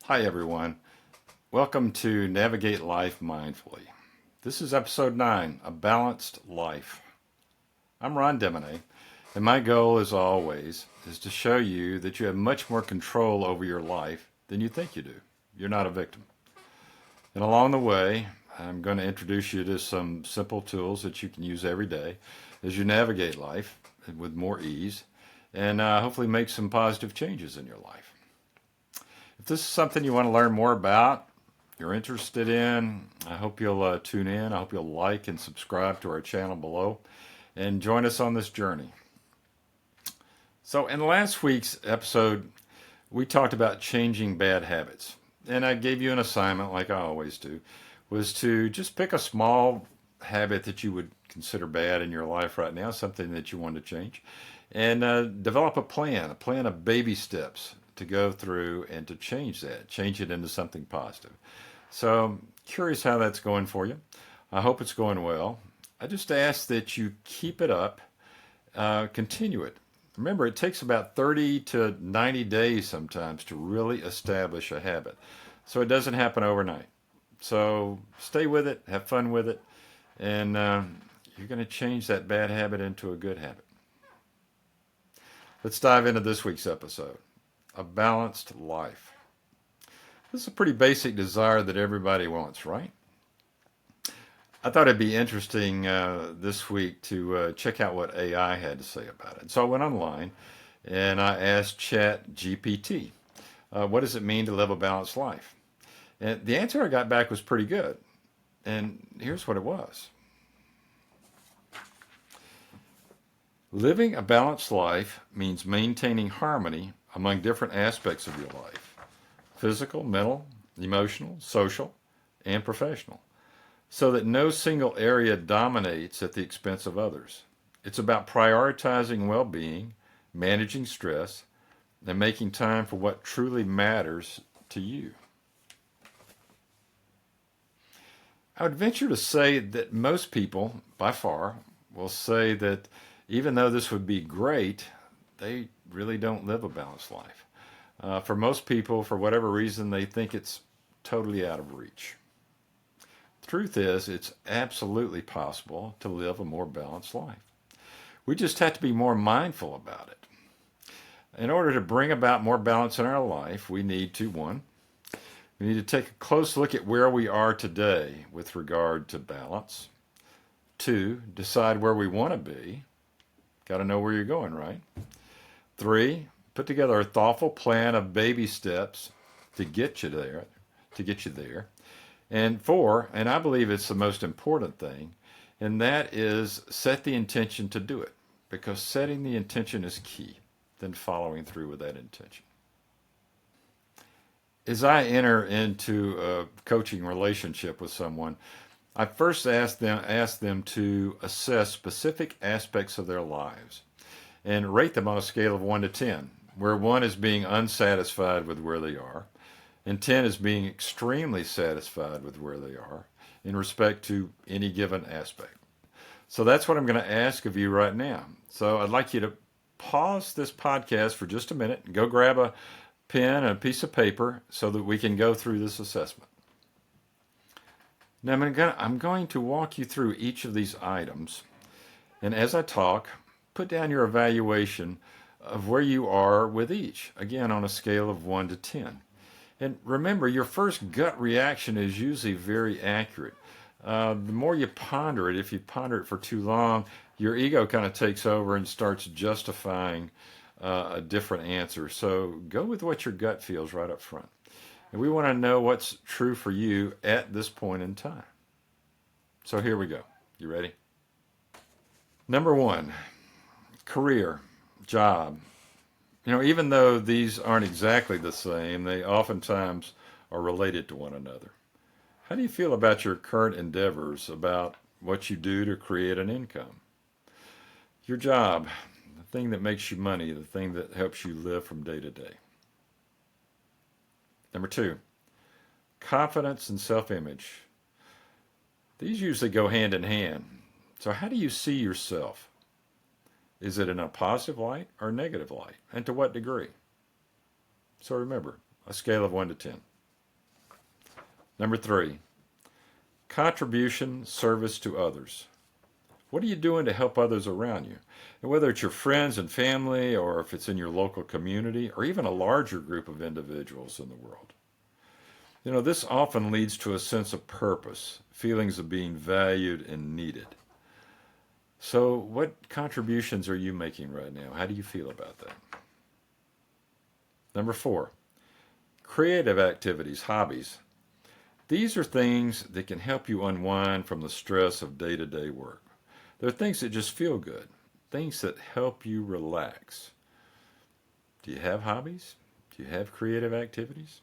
Hi, everyone. Welcome to Navigate Life Mindfully. This is episode 9, A Balanced Life. I'm Ron Demonet, and my goal, as always, is to show you that you have much more control over your life than you think you do. You're not a victim. And along the way, I'm going to introduce you to some simple tools that you can use every day as you navigate life with more ease and hopefully make some positive changes in your life. If this is something you want to learn more about, you're interested in, I hope you'll tune in. I hope you'll like and subscribe to our channel below and join us on this journey. So, in last week's episode, we talked about changing bad habits. And I gave you an assignment, like I always do, was to just pick a small habit that you would consider bad in your life right now, something that you want to change, and develop a plan of baby steps to go through and to change it into something positive. So, curious how that's going for you. I hope it's going well. I just ask that you keep it up, continue it. Remember, it takes about 30 to 90 days sometimes to really establish a habit. So it doesn't happen overnight. So stay with it, have fun with it, and you're going to change that bad habit into a good habit. Let's dive into this week's episode. A balanced life. This is a pretty basic desire that everybody wants, right? I thought it'd be interesting this week to check out what AI had to say about it. So I went online and I asked Chat GPT, what does it mean to live a balanced life? And the answer I got back was pretty good. And here's what it was. Living a balanced life means maintaining harmony among different aspects of your life: physical, mental, emotional, social, and professional, so that no single area dominates at the expense of others. It's about prioritizing well being, managing stress, and making time for what truly matters to you. I would venture to say that most people, by far, will say that even though this would be great, they really don't live a balanced life. For most people, for whatever reason, they think it's totally out of reach. The truth is, it's absolutely possible to live a more balanced life. We just have to be more mindful about it. In order to bring about more balance in our life, we need to, one, we need to take a close look at where we are today with regard to balance. Two, decide where we want to be. Got to know where you're going, right? Three, put together a thoughtful plan of baby steps to get you there. And four, and I believe it's the most important thing, and that is set the intention to do it, because setting the intention is key, then following through with that intention. As I enter into a coaching relationship with someone, I first ask them to assess specific aspects of their lives and rate them on a scale of 1 to 10, where 1 is being unsatisfied with where they are, and 10 is being extremely satisfied with where they are in respect to any given aspect. So that's what I'm going to ask of you right now. So I'd like you to pause this podcast for just a minute and go grab a pen and a piece of paper so that we can go through this assessment. Now I'm going to walk you through each of these items, and as I talk, put down your evaluation of where you are with each, again on a scale of 1 to 10. And remember, your first gut reaction is usually very accurate. The more you ponder it, if you ponder it for too long, your ego kind of takes over and starts justifying a different answer. So go with what your gut feels right up front. And we want to know what's true for you at this point in time. So here we go. You ready? Number 1, career, job. Even though these aren't exactly the same, they oftentimes are related to one another. How do you feel about your current endeavors, about what you do to create an income? Your job, the thing that makes you money, the thing that helps you live from day to day. Number 2, confidence and self-image. These usually go hand in hand. So how do you see yourself? Is it in a positive light or negative light? And to what degree? So remember, a scale of 1 to 10. Number 3, contribution, service to others. What are you doing to help others around you? And whether it's your friends and family, or if it's in your local community, or even a larger group of individuals in the world. This often leads to a sense of purpose, feelings of being valued and needed. So, what contributions are you making right now? How do you feel about that? Number 4, creative activities, hobbies. These are things that can help you unwind from the stress of day to day work. They're things that just feel good, things that help you relax. Do you have hobbies? Do you have creative activities?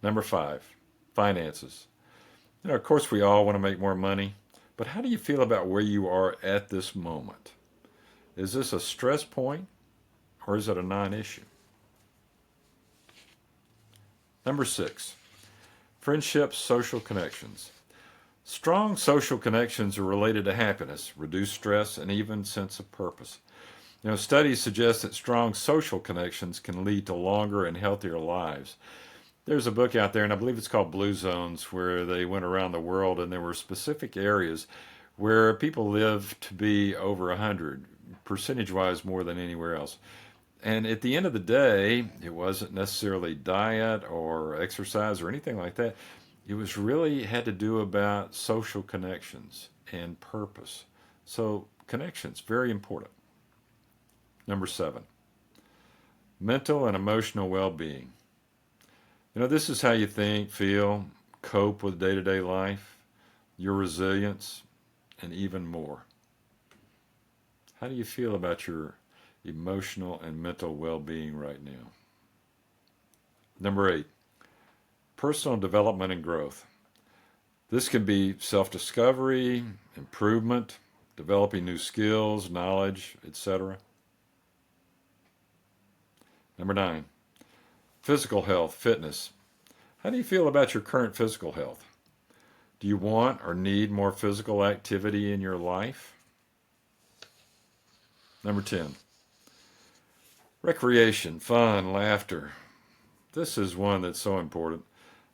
Number 5, finances. Of course, we all want to make more money, but how do you feel about where you are at this moment? Is this a stress point, or is it a non issue? Number 6, friendships, social connections. Strong social connections are related to happiness, reduced stress, and even sense of purpose. Studies suggest that strong social connections can lead to longer and healthier lives. There's a book out there, and I believe it's called Blue Zones, where they went around the world, and there were specific areas where people lived to be over 100, percentage-wise more than anywhere else. And at the end of the day, it wasn't necessarily diet or exercise or anything like that. It was really had to do about social connections and purpose. So connections, very important. Number 7, mental and emotional well-being. This is how you think, feel, cope with day-to-day life, your resilience, and even more. How do you feel about your emotional and mental well-being right now? Number 8, personal development and growth. This can be self-discovery, improvement, developing new skills, knowledge, etc. Number 9, physical health, fitness. How do you feel about your current physical health? Do you want or need more physical activity in your life? Number 10, recreation, fun, laughter. This is one that's so important,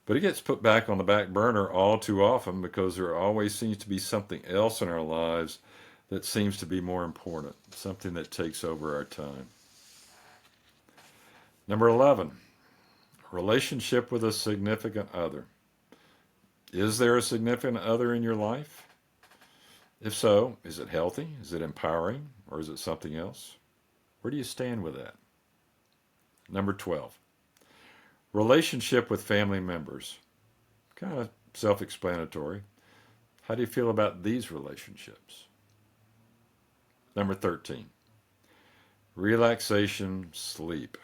but it gets put back on the back burner all too often because there always seems to be something else in our lives that seems to be more important, something that takes over our time. Number 11, relationship with a significant other. Is there a significant other in your life? If so, is it healthy? Is it empowering? Or is it something else? Where do you stand with that? Number 12, relationship with family members. Kind of self-explanatory. How do you feel about these relationships? Number 13, relaxation, sleep.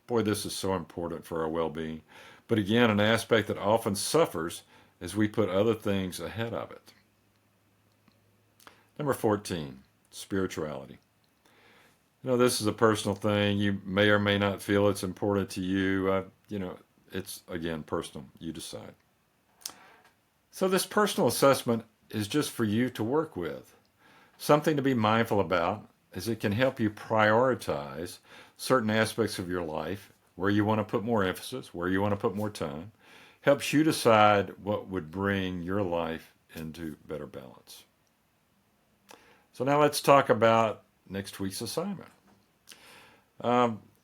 Boy, this is so important for our well-being. But again, an aspect that often suffers as we put other things ahead of it. Number 14, spirituality. This is a personal thing. You may or may not feel it's important to you. It's, again, personal. You decide. So this personal assessment is just for you to work with. Something to be mindful about, as it can help you prioritize certain aspects of your life, where you want to put more emphasis, where you want to put more time. Helps you decide what would bring your life into better balance. So now let's talk about next week's assignment.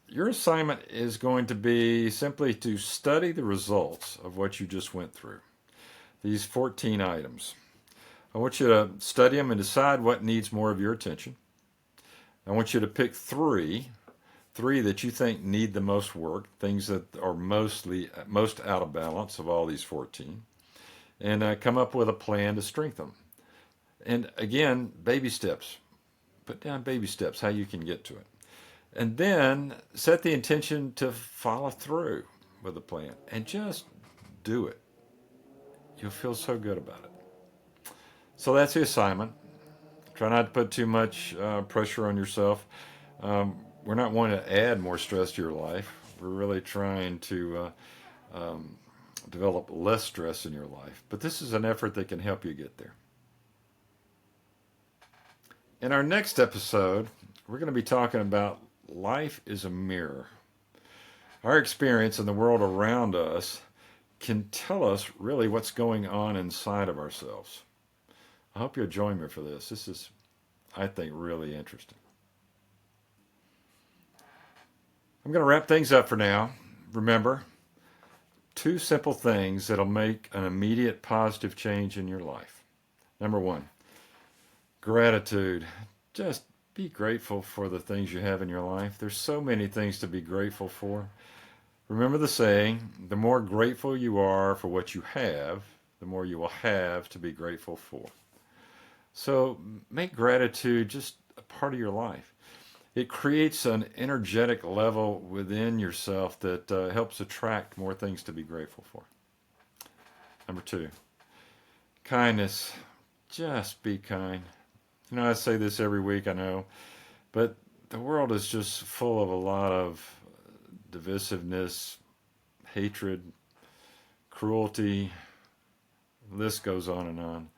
Your assignment is going to be simply to study the results of what you just went through. These 14 items. I want you to study them and decide what needs more of your attention. I want you to pick three that you think need the most work, things that are most out of balance of all these 14, and come up with a plan to strengthen them. And again, baby steps. Put down baby steps, how you can get to it. And then set the intention to follow through with the plan and just do it. You'll feel so good about it. So that's the assignment. Try not to put too much pressure on yourself. We're not wanting to add more stress to your life. We're really trying to develop less stress in your life. But this is an effort that can help you get there. In our next episode, we're going to be talking about life is a mirror. Our experience in the world around us can tell us really what's going on inside of ourselves. I hope you'll join me for this. This is, I think, really interesting. I'm going to wrap things up for now. Remember, two simple things that'll make an immediate positive change in your life. Number one, gratitude. Just be grateful for the things you have in your life. There's so many things to be grateful for. Remember the saying, the more grateful you are for what you have, the more you will have to be grateful for. So make gratitude just a part of your life. It creates an energetic level within yourself that helps attract more things to be grateful for. Number two, kindness. Just be kind. You know, I say this every week, I know, but the world is just full of a lot of divisiveness, hatred, cruelty. The list goes on and on.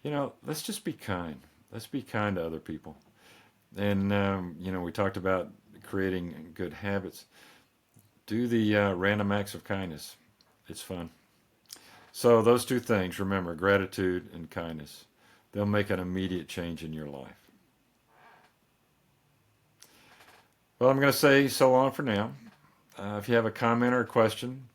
You know, let's just be kind. Let's be kind to other people. And, we talked about creating good habits. Do the random acts of kindness. It's fun. So, those two things, remember, gratitude and kindness, they'll make an immediate change in your life. Well, I'm going to say so long for now. If you have a comment or a question,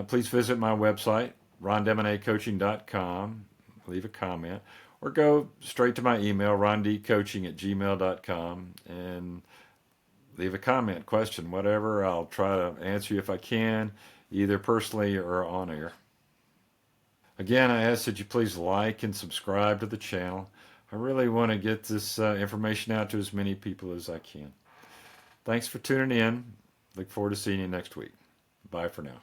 please visit my website, rondemonetcoaching.com. Leave a comment. Or go straight to my email, rondcoaching@gmail.com, and leave a comment, question, whatever. I'll try to answer you if I can, either personally or on air. Again, I ask that you please like and subscribe to the channel. I really want to get this information out to as many people as I can. Thanks for tuning in. Look forward to seeing you next week. Bye for now.